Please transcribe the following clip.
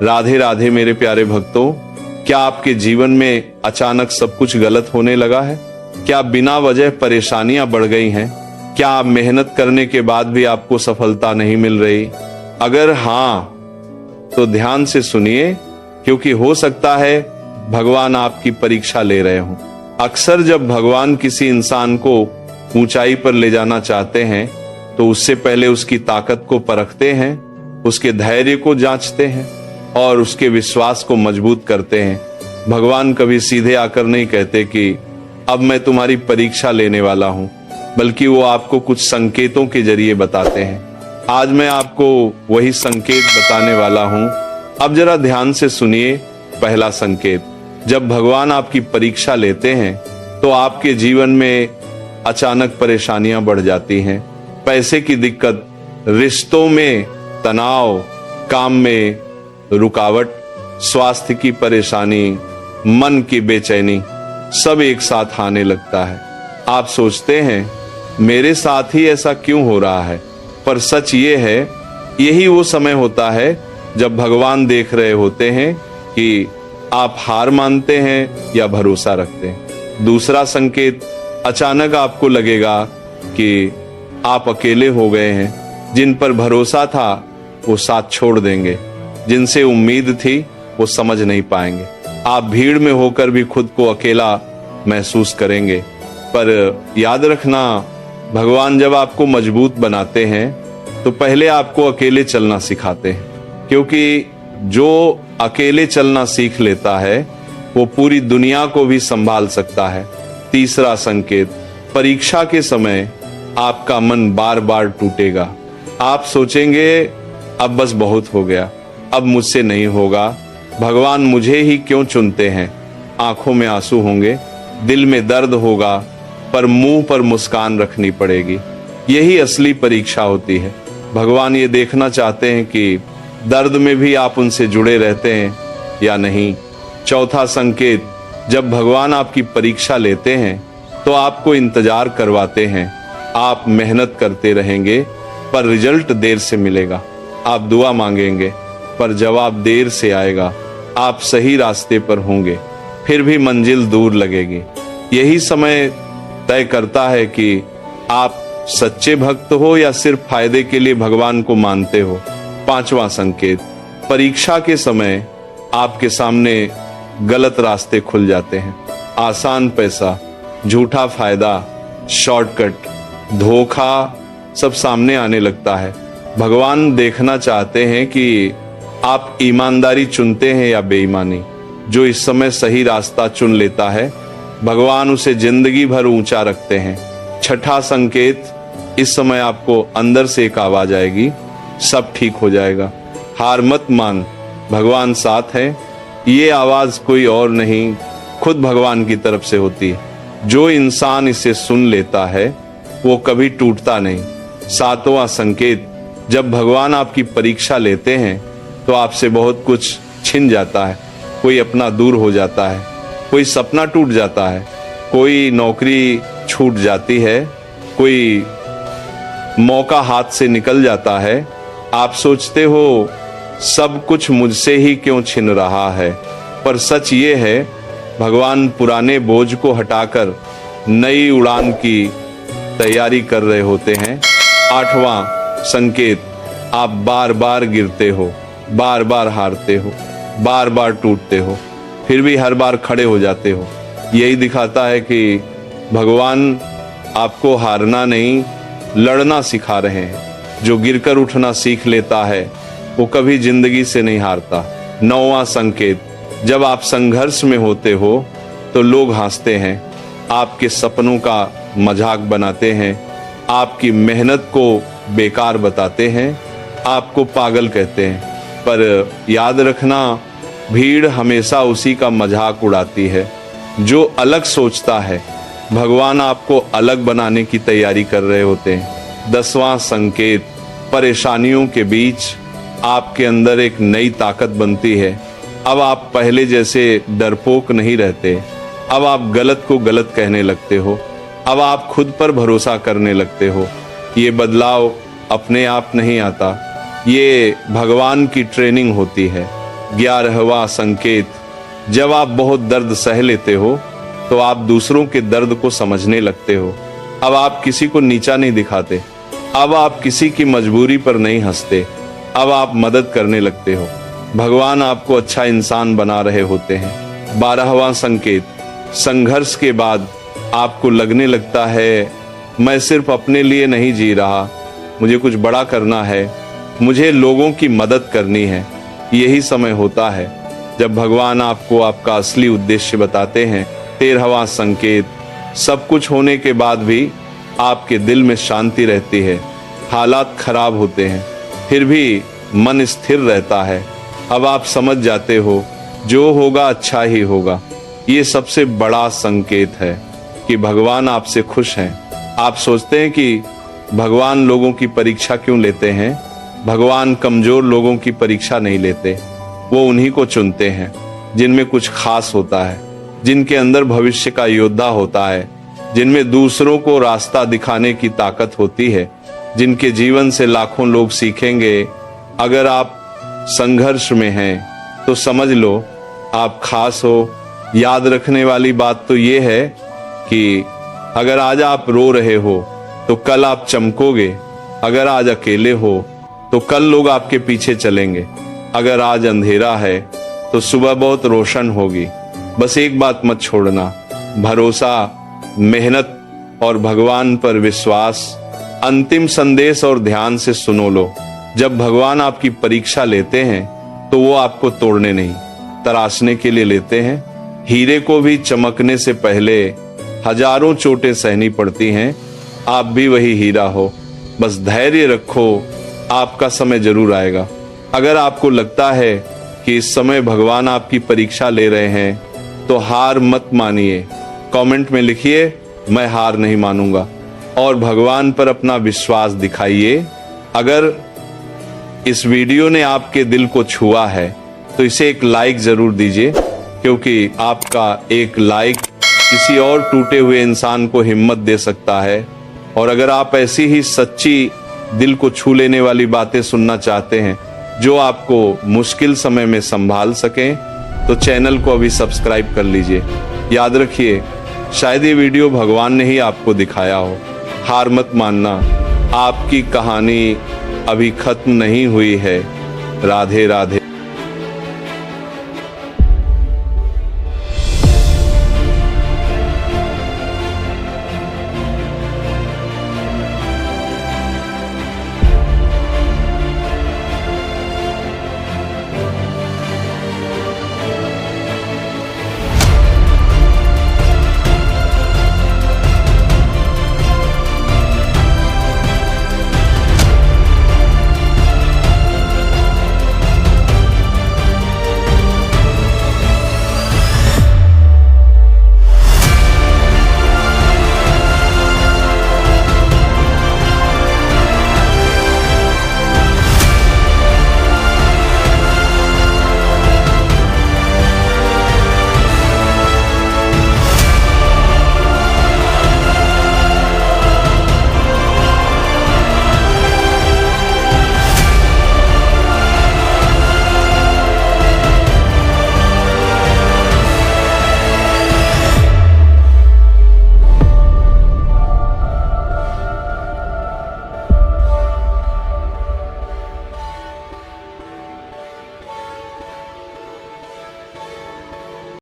राधे राधे मेरे प्यारे भक्तों, क्या आपके जीवन में अचानक सब कुछ गलत होने लगा है? क्या बिना वजह परेशानियां बढ़ गई हैं? क्या आप मेहनत करने के बाद भी आपको सफलता नहीं मिल रही? अगर हाँ, तो ध्यान से सुनिए, क्योंकि हो सकता है भगवान आपकी परीक्षा ले रहे हों। अक्सर जब भगवान किसी इंसान को ऊंचाई पर ले जाना चाहते हैं तो उससे पहले उसकी ताकत को परखते हैं, उसके धैर्य को जांचते हैं और उसके विश्वास को मजबूत करते हैं। भगवान कभी सीधे आकर नहीं कहते कि अब मैं तुम्हारी परीक्षा लेने वाला हूं, बल्कि वो आपको कुछ संकेतों के जरिए बताते हैं। आज मैं आपको वही संकेत बताने वाला हूं। अब जरा ध्यान से सुनिए। पहला संकेत, जब भगवान आपकी परीक्षा लेते हैं तो आपके जीवन में अचानक परेशानियां बढ़ जाती हैं। पैसे की दिक्कत, रिश्तों में तनाव, काम में रुकावट, स्वास्थ्य की परेशानी, मन की बेचैनी, सब एक साथ आने लगता है। आप सोचते हैं मेरे साथ ही ऐसा क्यों हो रहा है, पर सच ये है, यही वो समय होता है जब भगवान देख रहे होते हैं कि आप हार मानते हैं या भरोसा रखते हैं। दूसरा संकेत, अचानक आपको लगेगा कि आप अकेले हो गए हैं। जिन पर भरोसा था वो साथ छोड़ देंगे, जिनसे उम्मीद थी वो समझ नहीं पाएंगे। आप भीड़ में होकर भी खुद को अकेला महसूस करेंगे। पर याद रखना, भगवान जब आपको मजबूत बनाते हैं तो पहले आपको अकेले चलना सिखाते हैं, क्योंकि जो अकेले चलना सीख लेता है वो पूरी दुनिया को भी संभाल सकता है। तीसरा संकेत, परीक्षा के समय आपका मन बार बार टूटेगा। आप सोचेंगे अब बस बहुत हो गया, अब मुझसे नहीं होगा, भगवान मुझे ही क्यों चुनते हैं। आंखों में आंसू होंगे, दिल में दर्द होगा, पर मुंह पर मुस्कान रखनी पड़ेगी। यही असली परीक्षा होती है। भगवान ये देखना चाहते हैं कि दर्द में भी आप उनसे जुड़े रहते हैं या नहीं। चौथा संकेत, जब भगवान आपकी परीक्षा लेते हैं तो आपको इंतजार करवाते हैं। आप मेहनत करते रहेंगे पर रिजल्ट देर से मिलेगा। आप दुआ मांगेंगे पर जवाब देर से आएगा। आप सही रास्ते पर होंगे फिर भी मंजिल दूर लगेगी। यही समय तय करता है कि आप सच्चे भक्त हो या सिर्फ फायदे के लिए भगवान को मानते हो। पांचवा संकेत, परीक्षा के समय आपके सामने गलत रास्ते खुल जाते हैं। आसान पैसा, झूठा फायदा, शॉर्टकट, धोखा सब सामने आने लगता है। भगवान देखना चाहते हैं कि आप ईमानदारी चुनते हैं या बेईमानी। जो इस समय सही रास्ता चुन लेता है भगवान उसे जिंदगी भर ऊंचा रखते हैं। छठा संकेत, इस समय आपको अंदर से एक आवाज आएगी, सब ठीक हो जाएगा, हार मत मान, भगवान साथ है। ये आवाज कोई और नहीं, खुद भगवान की तरफ से होती है। जो इंसान इसे सुन लेता है वो कभी टूटता नहीं। सातवां संकेत, जब भगवान आपकी परीक्षा लेते हैं तो आपसे बहुत कुछ छिन जाता है। कोई अपना दूर हो जाता है, कोई सपना टूट जाता है, कोई नौकरी छूट जाती है, कोई मौका हाथ से निकल जाता है। आप सोचते हो सब कुछ मुझसे ही क्यों छिन रहा है, पर सच ये है भगवान पुराने बोझ को हटाकर नई उड़ान की तैयारी कर रहे होते हैं। आठवां संकेत, आप बार बार गिरते हो, बार बार हारते हो, बार बार टूटते हो, फिर भी हर बार खड़े हो जाते हो। यही दिखाता है कि भगवान आपको हारना नहीं, लड़ना सिखा रहे हैं। जो गिरकर उठना सीख लेता है वो कभी जिंदगी से नहीं हारता। नौवां संकेत, जब आप संघर्ष में होते हो तो लोग हंसते हैं, आपके सपनों का मजाक बनाते हैं, आपकी मेहनत को बेकार बताते हैं, आपको पागल कहते हैं। पर याद रखना, भीड़ हमेशा उसी का मजाक उड़ाती है जो अलग सोचता है। भगवान आपको अलग बनाने की तैयारी कर रहे होते हैं। 10वां संकेत, परेशानियों के बीच आपके अंदर एक नई ताकत बनती है। अब आप पहले जैसे डरपोक नहीं रहते। अब आप गलत को गलत कहने लगते हो। अब आप खुद पर भरोसा करने लगते हो। ये बदलाव अपने आप नहीं आता, ये भगवान की ट्रेनिंग होती है। 11वां संकेत, जब आप बहुत दर्द सह लेते हो तो आप दूसरों के दर्द को समझने लगते हो। अब आप किसी को नीचा नहीं दिखाते, अब आप किसी की मजबूरी पर नहीं हंसते, अब आप मदद करने लगते हो। भगवान आपको अच्छा इंसान बना रहे होते हैं। 12वां संकेत, संघर्ष के बाद आपको लगने लगता है मैं सिर्फ अपने लिए नहीं जी रहा, मुझे कुछ बड़ा करना है, मुझे लोगों की मदद करनी है। यही समय होता है जब भगवान आपको आपका असली उद्देश्य बताते हैं। 13वां संकेत, सब कुछ होने के बाद भी आपके दिल में शांति रहती है। हालात खराब होते हैं फिर भी मन स्थिर रहता है। अब आप समझ जाते हो जो होगा अच्छा ही होगा। ये सबसे बड़ा संकेत है कि भगवान आपसे खुश हैं। आप सोचते हैं कि भगवान लोगों की परीक्षा क्यों लेते हैं? भगवान कमजोर लोगों की परीक्षा नहीं लेते, वो उन्हीं को चुनते हैं जिनमें कुछ खास होता है, जिनके अंदर भविष्य का योद्धा होता है, जिनमें दूसरों को रास्ता दिखाने की ताकत होती है, जिनके जीवन से लाखों लोग सीखेंगे। अगर आप संघर्ष में हैं तो समझ लो आप खास हो। याद रखने वाली बात तो ये है कि अगर आज आप रो रहे हो तो कल आप चमकोगे। अगर आज अकेले हो तो कल लोग आपके पीछे चलेंगे। अगर आज अंधेरा है तो सुबह बहुत रोशन होगी। बस एक बात मत छोड़ना, भरोसा, मेहनत और भगवान पर विश्वास। अंतिम संदेश और ध्यान से सुनो लो, जब भगवान आपकी परीक्षा लेते हैं तो वो आपको तोड़ने नहीं, तराशने के लिए लेते हैं। हीरे को भी चमकने से पहले हजारों चोटें सहनी पड़ती हैं। आप भी वही हीरा हो, बस धैर्य रखो, आपका समय जरूर आएगा। अगर आपको लगता है कि इस समय भगवान आपकी परीक्षा ले रहे हैं तो हार मत मानिए। कमेंट में लिखिए मैं हार नहीं मानूंगा और भगवान पर अपना विश्वास दिखाइए। अगर इस वीडियो ने आपके दिल को छुआ है तो इसे एक लाइक जरूर दीजिए, क्योंकि आपका एक लाइक किसी और टूटे हुए इंसान को हिम्मत दे सकता है। और अगर आप ऐसी ही सच्ची दिल को छू लेने वाली बातें सुनना चाहते हैं जो आपको मुश्किल समय में संभाल सकें तो चैनल को अभी सब्सक्राइब कर लीजिए। याद रखिए, शायद ये वीडियो भगवान ने ही आपको दिखाया हो। हार मत मानना, आपकी कहानी अभी खत्म नहीं हुई है। राधे राधे।